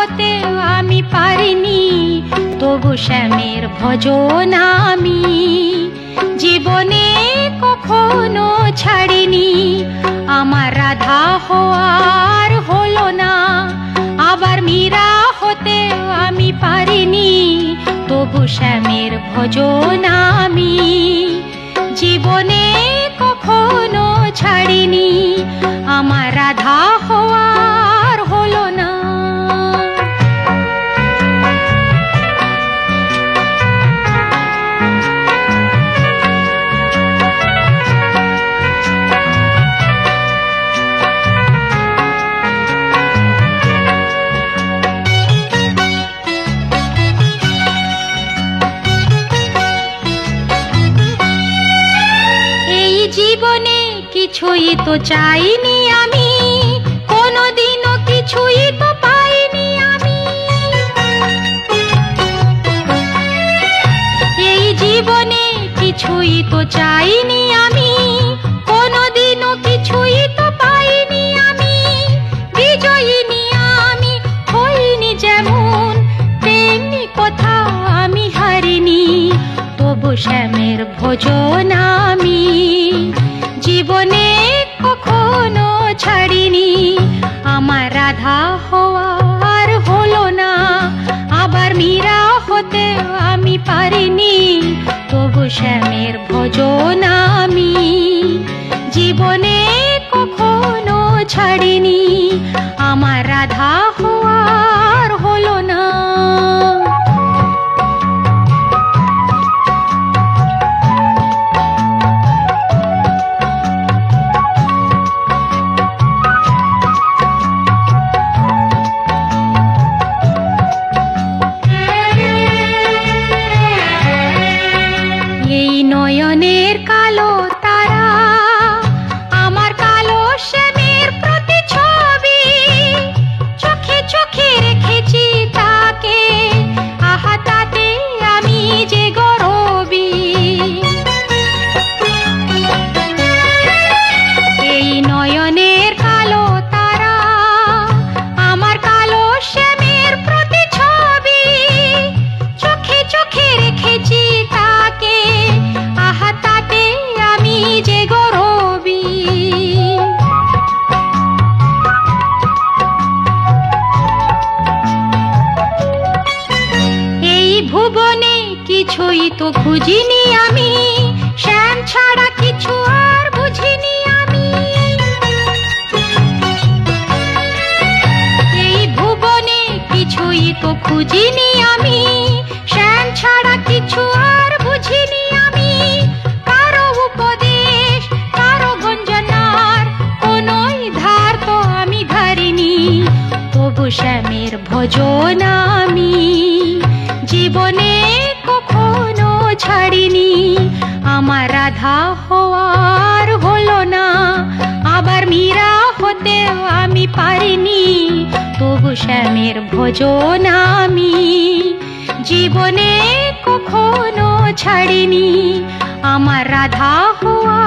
হতে আমি পারিনি, তবু শ্যামের ভজন আমি জীবনে কখনো ছাড়িনি। আমার রাধা হওয়ার হলো না, আবার মীরা হতে আমি পারিনি, তবু শ্যামের ভজন আমি জীবনে কখনো ছাড়িনি। আমার রাধা হওয়ার হলো না। জীবনে কিছুই তো চাইনি আমি, কোনোদিনও কিছুই তো পাইনি আমি। এই জীবনে কিছুই তো চাইনি আমি, কোনোদিনও কিছুই তো পাইনি আমি। বিজয়িনী আমি হইনি যেমন, তেমনি কোথাও আমি হারিনি, তবু শ্যামের ভজন আমি জীবনে কখনো ছাড়িনি। আমার রাধা হওয়ার হলো না, আবার মীরা হতে আমি পারিনি, তবু শ্যামের ভজন আমি জীবনে কখনো ছাড়িনি। আমার রাধা হওয়ার হলো না। নয়নের কালো তারা আমার কালো শ্যামের প্রতিছবি, চোখে চোখে রেখেছি তাকে, আহা তাতে আমি যে গরবি। এই নয়নের কালো তারা আমার কালো শ্যামের প্রতিছবি, চোখে চোখে রেখেছি তাকে, আহা তাতে আমি যে গরবি। এই ভুবনে কিছুই তো খুঁজিনি আমি, শ্যাম ছাড়া কিছু আর বুঝিনি আমি। এই ভুবনে কিছুই তো খুঁজিনি আমি, শ্যাম ছাড়া কিছু আর বুঝিনি আমি। কারো উপদেশ কারো গঞ্জনার কোনোই ধার তো আমি ধারিনি, তবু শ্যামের ভজন আমি জীবনে কখনো ছাড়িনি। আমার রাধা হওয়ার হলো না, আবার মীরা হতে আমি পারিনি, তবু শ্যামের ভজন আমি জীবনে কখনো ছাড়িনি। আমার রাধা হওয়া